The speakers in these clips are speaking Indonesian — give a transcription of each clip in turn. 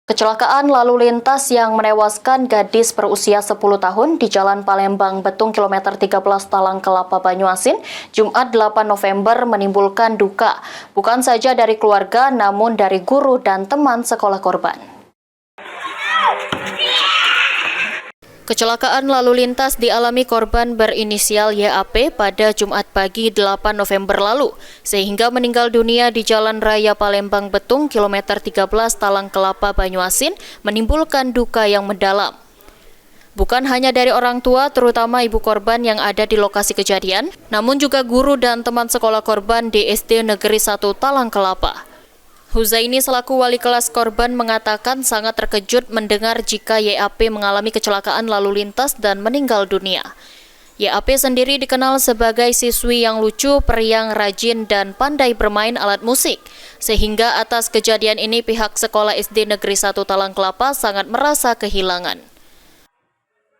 Kecelakaan lalu lintas yang menewaskan gadis berusia 10 tahun di Jalan Palembang Betung kilometer 13 Talang Kelapa Banyuasin, Jumat 8 November menimbulkan duka, bukan saja dari keluarga namun dari guru dan teman sekolah korban. Kecelakaan lalu lintas dialami korban berinisial YAP pada Jumat pagi 8 November lalu, sehingga meninggal dunia di Jalan Raya Palembang Betung kilometer 13 Talang Kelapa Banyuasin, menimbulkan duka yang mendalam. Bukan hanya dari orang tua, terutama ibu korban yang ada di lokasi kejadian, namun juga guru dan teman sekolah korban di SD Negeri 1 Talang Kelapa. Huzaini selaku wali kelas korban mengatakan sangat terkejut mendengar jika YAP mengalami kecelakaan lalu lintas dan meninggal dunia. YAP sendiri dikenal sebagai siswi yang lucu, periang, rajin, dan pandai bermain alat musik. Sehingga atas kejadian ini pihak sekolah SD Negeri 1 Talang Kelapa sangat merasa kehilangan.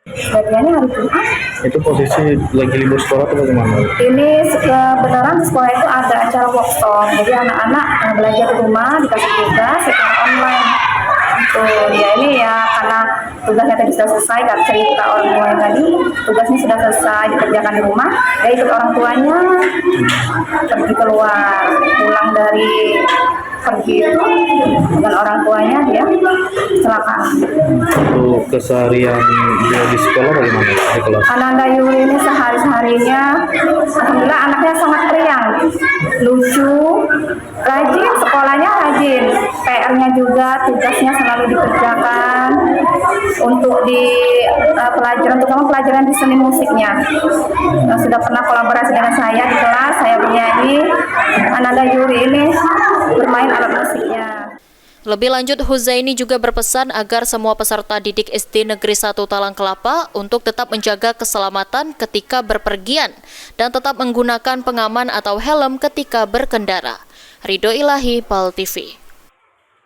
Kejadiannya hari Jumat. Itu posisi lagi libur sekolah atau bagaimana? Ini kebetulan di sekolah itu ada acara workshop. Jadi anak-anak belajar di rumah dikasih tugas secara online. Ya ini ya karena tugasnya tadi sudah selesai, gak cerita orang tua yang tadi tugasnya sudah selesai dikerjakan di rumah. Dia ikut orang tuanya pergi keluar, pulang dari pergi itu dengan orang tuanya dia kecelakaan. Untuk keseharian dia di sekolah bagaimana? Di kelas? Ananda Yuri ini sehari-harinya alhamdulillah anaknya sangat periang, lucu, rajin, sekolahnya rajin, PR-nya juga, tugasnya selalu dikerjakan. Untuk di pelajaran, terutama pelajaran di seni musiknya, sudah pernah kolaborasi dengan saya di kelas, saya bernyanyi. Ananda Yuri ini bermain alat musiknya. Lebih lanjut, Huzaini juga berpesan agar semua peserta didik SD Negeri 1 Talang Kelapa untuk tetap menjaga keselamatan ketika berpergian dan tetap menggunakan pengaman atau helm ketika berkendara. Ridho Ilahi, PAL TV.